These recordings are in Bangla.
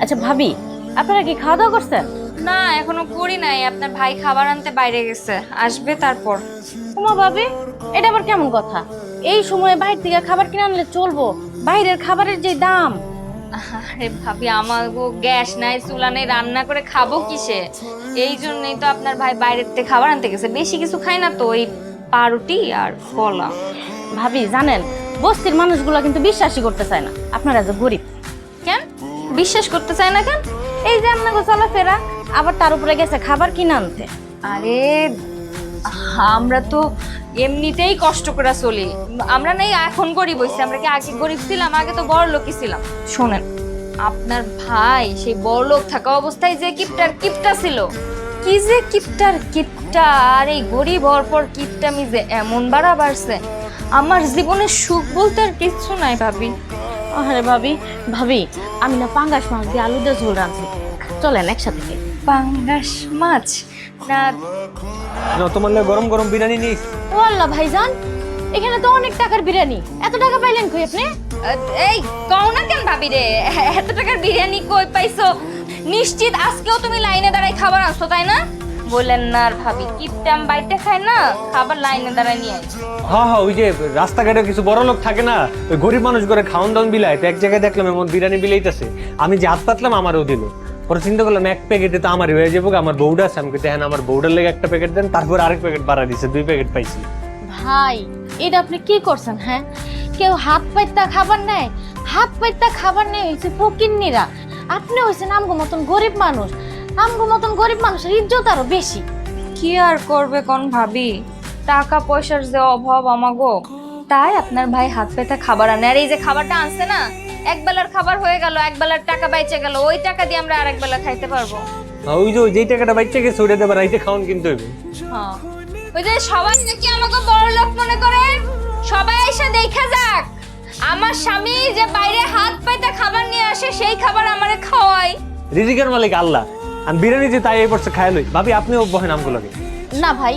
আচ্ছা ভাবি, আপনারা কি খাওয়া দাওয়া করছেন? না এখনো করি নাই, আপনার ভাই খাবার আনতে বাইরে গেছে, আসবে তারপর। ওমা ভাবি, এটা আবার কেমন কথা? এই সময়ে বাইরে থেকে খাবার কিনে আনলে চলবো? বাইরের খাবারের যে দাম! আরে ভাবি, আমার গ্যাস নাই, চুলা নেই, রান্না করে খাবো কিসে? এই জন্যই তো আপনার ভাই বাইরের থেকে খাবার আনতে গেছে। বেশি কিছু খাই না তো, ওই পাউরুটি আর কলা। ভাবি জানেন, বস্তির মানুষগুলো কিন্তু বিশ্বাসই করতে চায় না আপনারা যে গরিব। কেন বিশ্বাস করতে চায় না কেন? এই যে আপনাকে চলাফেরা, আবার তার উপরে গেছে খাবার কিনে আনতে। আরে আমরা তো এমনিতেই কষ্ট করে চলি। আমরা নাই এখন গরিব হইছি, আমরা কি আগে গরিব ছিলাম? আগে তো বড় লোকই ছিলাম। শোনেন, আপনার ভাই সেই বড় লোক থাকা অবস্থায় যে কিপটা ছিল, কি যে কিপটা, আর এই গরিব হওয়ার পর কিপটামি যে এমন বাড়া বাড়ছে, আমার জীবনে সুখ বলতে আর কিছু নাই ভাবি। আরে ভাবি, ভাবি আমি না পাঙ্গাস মাছ দিয়ে আলু দিয়ে ঝোল রাঁধছি, চলেন একসাথে খাই। পাঙ্গাস মাছ না? তোমার লাগে গরম গরম বিরিয়ানি নিস। ও আল্লাহ ভাইজান, এখানে তো অনেক টাকার বিরিয়ানি, এত টাকা পাইলেন কই আপনি? এই কও না কেন ভাবি রে, এত টাকার বিরিয়ানি কই পাইছো? নিশ্চিত আজকেও তুমি লাইনে দাঁড়াই খাবার আনছো, তাই না? বললেন না আর ভাবি, কিপটাম বাইতে খায় না, খাবার লাইনে দাঁড়ায় নিয়ে আইছো। হ্যাঁ হ্যাঁ, ওই যে রাস্তাঘাটে কিছু বড় লোক থাকে না, ওই গরিব মানুষ করে খাওয়ান দাওয়ান বিলায়, তো এক জায়গায় দেখলাম এমন বিরিয়ানি বিলাইতেছে, আমি যে হাত পাতলাম আমারও দিল। পরে চিন্তা করলাম এক প্যাকেটে তো আমারই হয়ে যাবো, আমার বউটা আছে, আমি দেখেন আমার বউটার লেগে একটা প্যাকেট দেন, তারপর আরেক প্যাকেট বাড়া দিছে, 2 প্যাকেট পাইছি। ভাই এটা আপনি কি করছেন? হ্যাঁ, কেউ হাত পাইতা খাবার নেয়? হাত পাইতা খাবার নেয় হয়েছে ফকিন্নিরা। আপনি হয়েছেন আমগো মতন গরিব মানুষ, আমগো মতন গরিব মানুষের ইজ্জত আরো বেশি। কি আর করবে কোন ভাবি, টাকা পয়সার যে অভাব আমাগো, তাই আপনার ভাই হাত পেতে খাবার আনে। আর এই যে খাবারটা আনছে না, এক বেলার খাবার হয়ে গেল, এক বেলার টাকা বাইচে গেল, ওই টাকা দিয়ে আমরা আরেক বেলা খাইতে পারবো। ওই যে যেই টাকাটা বাচ্চা গেছে ওইটা দেবার রাইতে খাওয়ান কিনতে হইবে। হ্যাঁ, ওই যে সবাই নাকি আমাকে বড় লোক মনে করে, সবাই এসে দেখা যাক আমার স্বামী যে বাইরে হাত পাইতে খাবার নিয়ে আসে, সেই খাবার আমারে খাওয়াই। রিজিকের মালিক আল্লাহ, আমি বিরিয়ানি যে তাই এই বছর খাই লই। ভাবি আপনিও বহেন আমগুলোকে। না ভাই,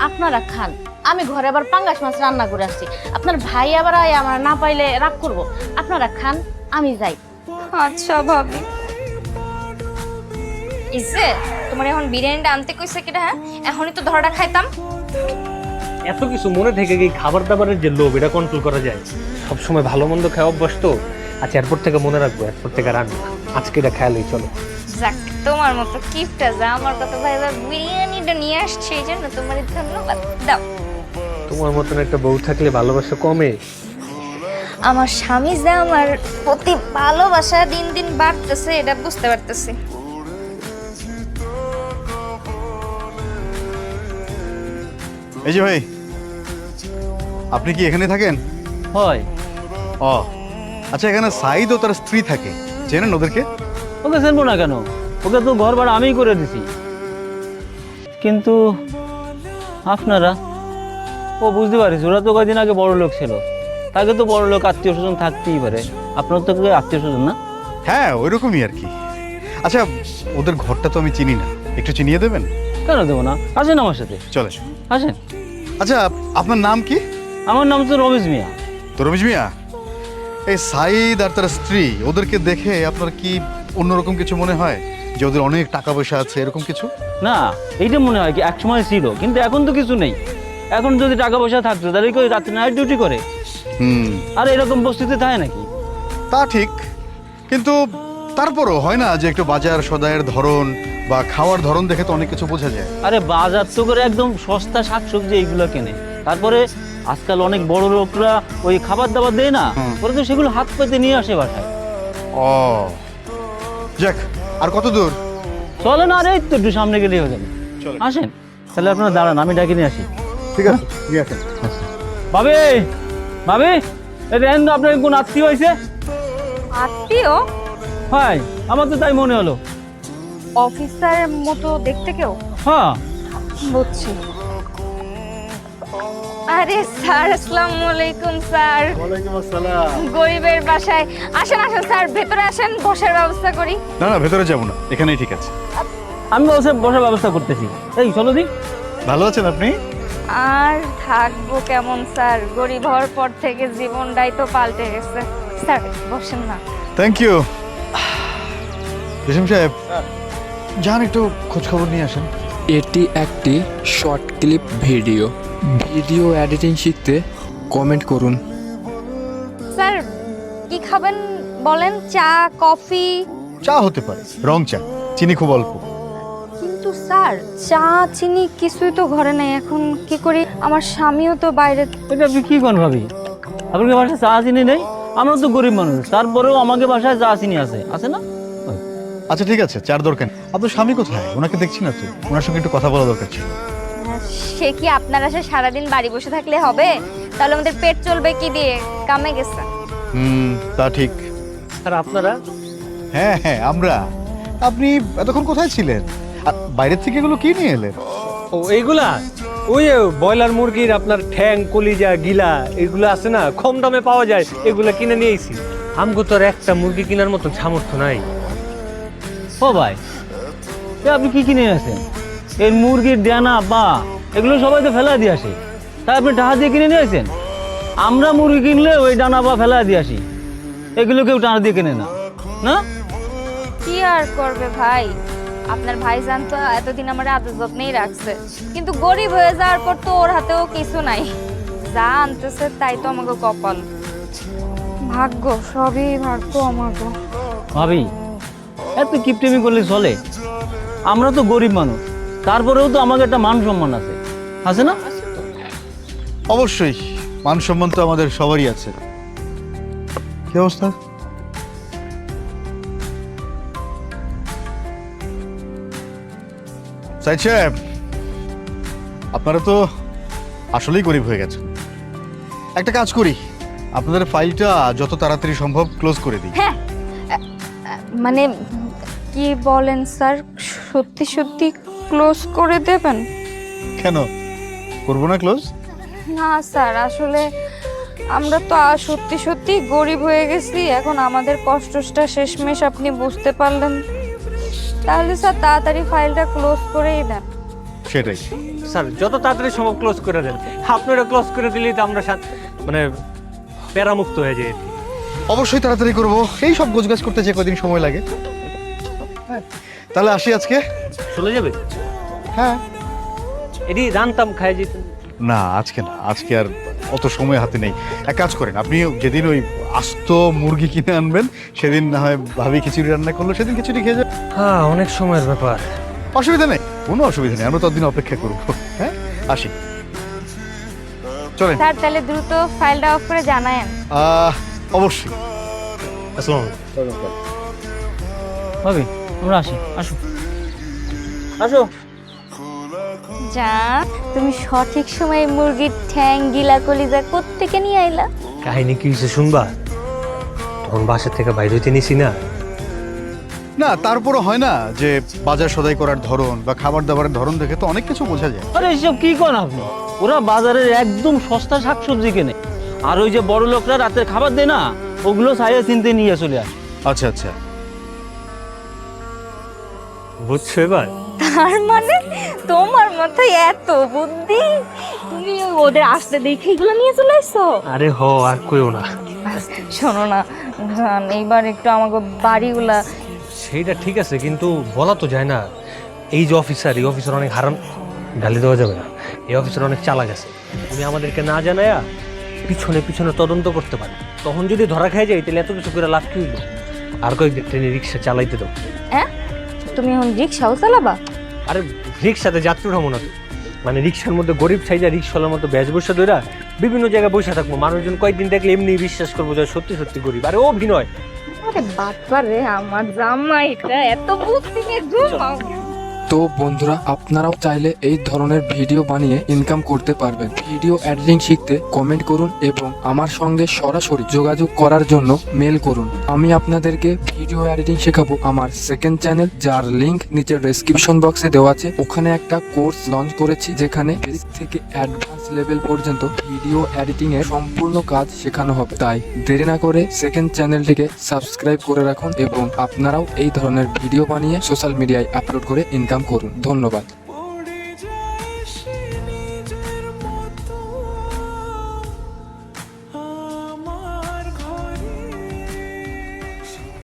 আপনারা খান, আমি ঘরে আবার পাঙ্গাস মাছ রান্না করে আসছি। আপনার ভাই আবার আমার না পাইলে রাগ করবো। আপনারা খান, আমি যাই। আচ্ছা ভাবি। ইসে তোমার এখন বিরিয়ানিটা আনতে কইছে কিটা? হ্যাঁ, এখনই তো ধরাটা খাইতাম। এত কিছু মনে থেকে কি খাবার দাবারের যে লোভ, এটা কন্ট্রোল করা যায়? সবসময় ভালো মন্দ খাওয়া অভ্যাস তো। আচ্ছা এরপর থেকে মনে রাখবো, এরপর থেকে রাখবো, আজকে এটা খেয়ালই চলো। যাক, তোমার মতো কিপটা যা আমার কথা ভাইবা বিরিয়ানিটা নিয়ে আসছে, এই জন্য তোমার ধন্যবাদ দাও। তোমার মতন একটা বউ থাকলে ভালোবাসা কমে? আমার স্বামী যে আমার প্রতি ভালোবাসা দিন দিন বাড়তেছে, এটা বুঝতে পারতেছি। এই যে ভাই, আপনি কি এখানে থাকেন? হয়। ও আচ্ছা, এখানে সাইদ ও তার স্ত্রী থাকে, চেনেন ওদেরকে? ওকে চেনবো না কেন? ওকে তো ঘর ভাড়া আমিই করে দিছি। কিন্তু আপনারা, ও বুঝতে পারিস, ওরা তো কয়েকদিন আগে বড় লোক ছিল, তাকে তো বড় লোক আত্মীয় স্বজন থাকতেই পারে। আপনার তো আত্মীয় স্বজন না? হ্যাঁ ওইরকমই আর কি। আচ্ছা ওদের ঘরটা তো আমি চিনি না, একটু চিনিয়ে দেবেন? কেন দেবো না, আসেন আমার সাথে, চলে। আসেন। আচ্ছা আপনার নাম কি? আমার নাম তো রমেশ মিয়া। তো রমেশ মিয়া, এই সাইদ আর তার স্ত্রী, ওদেরকে দেখে আপনার কি অন্যরকম কিছু মনে হয়, যে ওদের অনেক টাকা পয়সা আছে এরকম কিছু? না, এইটা মনে হয় কি একসময় ছিল, কিন্তু এখন তো কিছু নেই। এখন যদি টাকা পয়সা থাকতো তাহলে কি রাত্রে নাইট ডিউটি করে? আর এরকম বস্তিতে থাকে নাকি? তা ঠিক, কিন্তু তারপরও হয় না যে একটু বাজার সদায়ের ধরন বা খাওয়ার ধরন দেখে তো অনেক কিছু বোঝা যায়। আরে বাজার তো করে একদম সস্তা শাকসবজি এইগুলো কেনে। তারপরে আজকাল অনেক বড় লোকরা ওই খাবার দাবার দেয় না, ওরা তো সেগুলো হাত পেতে নিয়ে আসে বাসায়। ও যাক, আর কত দূর? চলে না, আরে এই তো একটু সামনে গেলেই হয়ে যাবে। চলো। আসেন তাহলে, আপনারা দাঁড়ান, আমি ডাকি নিয়ে আসি। ঠিক আছে, ঠিক আছে। ভাবি, ভাবি, এই দেখেন তো আপনার কোন আত্মীয় হয়েছে? আত্মীয়? হয়, আমার তো তাই মনে হলো। অফিসারের মতো দেখতে কেউ? হ্যাঁ। বুঝছি। আরে স্যার, আসসালামু আলাইকুম স্যার। ওয়ালাইকুম আসসালাম। গরিবের বাসায় আসেন, আসেন স্যার, ভেতরে আসেন, বসার ব্যবস্থা করি। না না, ভেতরে যাবো না, এখানেই ঠিক আছে। আমি বসে বসার ব্যবস্থা করতেছি। এই চলো দি। ভালো আছেন আপনি? আর থাকবো কেমন স্যার, গরিব হওয়ার পর থেকে জীবনটাই তো পাল্টে গেছে। স্যার বসেন না। Thank you. জসিম সাহেব, যান একটু খোঁজ খবর নিয়ে আসেন। এটি একটি short clip video. Video editing শিখতে কমেন্ট করুন। স্যার কি খাবেন বলেন? চা, কফি? চা হতে পারে, রং চা, চিনি খুব অল্প। কিন্তু স্যার চা চিনি কিছুই তো ঘরে নেই, এখন কি করি? আমার স্বামীও তো বাইরে। এটা আপনি কি কোন ভাবি? আপনার বাসায় চা চিনি নেই? আমরা তো গরিব মানুষ, তারপরেও আমাকে বাসায় চা চিনি আছে না? ওই। আচ্ছা ঠিক আছে, চার দরকার নেই। আপনার স্বামী কোথায়? ওনাকে দেখছি না তো, ওনার সঙ্গে একটু কথা বলা দরকার ছিল। সে কি আপনারা সে সারাদিন বাড়ি বসে থাকলে হবে? তাহলে আমাদের পেট চলবে কি দিয়ে? কামে গেছে। তা ঠিক। আর আপনারা? হ্যাঁ হ্যাঁ, আমরা। আপনি এতক্ষণ কোথায় ছিলেন? আর বাইরের থেকে এগুলো কি নিয়ে এলেন? ও এইগুলা ওই ব্রয়লার মুরগির আপনার ঠ্যাং, কলিজা, গিলা এগুলো আছে না, কম দামে পাওয়া যায়, এগুলা কিনে নিয়ে এসেছি। আমগো তো আর একটা মুরগি কেনার মতো সামর্থ্য নাই। ও ভাই, আপনি কি কিনে আছেন? এই মুরগির ডানা বা এগুলো সবাই তো ফেলা দিয়ে আসে, তাই আপনি টাকা দিয়ে কিনে নিয়ে আসেন? আমরা মুরগি কিনলে ওই ডানা বা ফেলা দিয়ে আসি, এগুলো কেউ টাকা দিয়ে কিনে না, না? কি আর করবে ভাই, আপনার ভাইজান তো এতদিন আমার আদর যত্নেই রাখছে, কিন্তু গরিব হয়ে যাওয়ার পর তো ওর হাতেও কিছু নাই। যা আনতেছে তাই তো আমাকে কপাল, ভাগ্য, সবই ভাগ্য আমাকে। ভাবি, এত কিপটেমি করলে চলে? আমরা তো গরিব মানুষ, তারপরেও তো আমাকে একটা মান সম্মান আছে না? অবশ্যই, মান সম্মান তো আমাদের সবারই আছে। কি অবস্থা? সাইদ সাহেব, আপনারা তো আসলেই গরিব হয়ে গেছেন। একটা কাজ করি, আপনাদের ফাইলটা যত তাড়াতাড়ি সম্ভব ক্লোজ করে দিই। হ্যাঁ, মানে কি বলেন স্যার? সত্যি সত্যি ক্লোজ করে দেবেন? কেন করবো না ক্লোজ? না স্যার, আসলে আমরা তো সত্যি সত্যি গরিব হয়ে গেছি, এখন আমাদের কষ্টটা শেষমেশ আপনি বুঝতে পারলেন। তাহলে স্যার তাড়াতাড়ি ফাইলটা ক্লোজ করেই দেন। সেটাই। স্যার যত তাড়াতাড়ি সম্ভব ক্লোজ করে দেন। আপনারা ক্লোজ করে দিলেই তো আমরা মানে প্যারামুক্ত হয়ে যাই। অবশ্যই তাড়াতাড়ি করবো, এই সব গোছগাছ করতে যে কদিন সময় লাগে। তাহলে আসি আজকে। চলে যাবে? হ্যাঁ। এটি জানতাম খাই যেতেন। না আজকে না, আজকে আর অত সময় হাতে নেই। এক কাজ করেন, আপনি যেদিন ওই আস্ত মুরগি কিনে আনবেন সেদিন না হয় ভাবি খিচুড়ি রান্না করলো, সেদিন খিচুড়ি খেয়ে যাবে। হ্যাঁ, অনেক সময়ের ব্যাপার। অসুবিধা নেই, কোনো অসুবিধা নেই, আমরা ততদিন অপেক্ষা করবো। হ্যাঁ, আসি, চলেন। স্যার তাহলে দ্রুত ফাইলটা অফ করে জানায়েন। অবশ্যই। আসসালামু ভাবি, আমরা আসি, আসো। যা, তুমি সঠিক সময়ে মুরগির ঠ্যাং, গিলা, কলিজা কোত্থেকে নিয়ে আইলা? কাহিনী কি হয়েছে শুনবা? তখন বাসা থেকে বাইরে হইতে নিছি না। না তারপরও হয় না যে বাজার সদাই করার ধরন বা খাবার দাবারের ধরন দেখে তো অনেক কিছু বোঝা যায়। আরে এইসব কি করেন আপনি? ওরা বাজারের একদম সস্তা শাকসবজি কেনে, আর ওই যে বড় লোকরা রাতের খাবার দেয় না, ওগুলো সাইয়ে চিনতে নিয়ে চলে আসে। আচ্ছা আচ্ছা, বুঝছো এবার? তার মানে তোমার মাথায় এত বুদ্ধি, তুমি ওদের আসতে দেখে এগুলো নিয়ে চলে আসছো? আরে আর কইও না। শোনো না, এইবার একটু আমাকে বাড়িগুলা। সেইটা ঠিক আছে, কিন্তু বলা তো যায় না। এই যে অফিসার, এই অফিসার অনেক হারাম, গালি দেওয়া যাবে না। এই অফিসার অনেক চালাক আছে। তুমি আমাদেরকে না জানায়া পিছনে পিছনে তদন্ত করতে পারে, তখন যদি ধরা খাই যায় তাহলে এত কিছু করে লাভ কি হইল? আর কয়েকদিন ট্রেনে রিক্সা চালাইতে দাও। হ্যাঁ, তুমি এখন রিক্সাও চালাবা? আরে রিক্সাতে যাত্রী উঠাবো না তো, মানে রিক্সার মধ্যে গরিব ছাইজা রিক্সাওয়ালার মতো ব্যাজ বসে ধরা বিভিন্ন জায়গায় বসে থাকবো, মানুষজন কয়েকদিন দেখলে এমনি বিশ্বাস করবো যে সত্যি সত্যি গরিব। আরে অভিনয়। আরে বাটপারে, আমার জামাইটা এত বুদ্ধি নিয়ে ঘুমাও। তো বন্ধুরা, আপনারাও চাইলে এই ধরনের ভিডিও বানিয়ে ইনকাম করতে পারবেন। ভিডিও এডিটিং শিখতে কমেন্ট করুন এবং আমার সঙ্গে সরাসরি যোগাযোগ করার জন্য মেল করুন। আমি আপনাদেরকে ভিডিও এডিটিং শেখাবো আমার সেকেন্ড চ্যানেল, যার লিংক নিচে ডেসক্রিপশন বক্সে দেওয়া আছে। ওখানে একটা কোর্স লঞ্চ করেছি যেখানে বেসিক থেকে অ্যাডভান্স লেভেল পর্যন্ত ভিডিও এডিটিং এর সম্পূর্ণ কাজ শেখানো হবে। তাই দেরি না করে সেকেন্ড চ্যানেলটিকে সাবস্ক্রাইব করে রাখুন এবং আপনারাও এই ধরনের ভিডিও বানিয়ে সোশ্যাল মিডিয়ায় আপলোড করে ইনকাম করুন। ধন্যবাদ।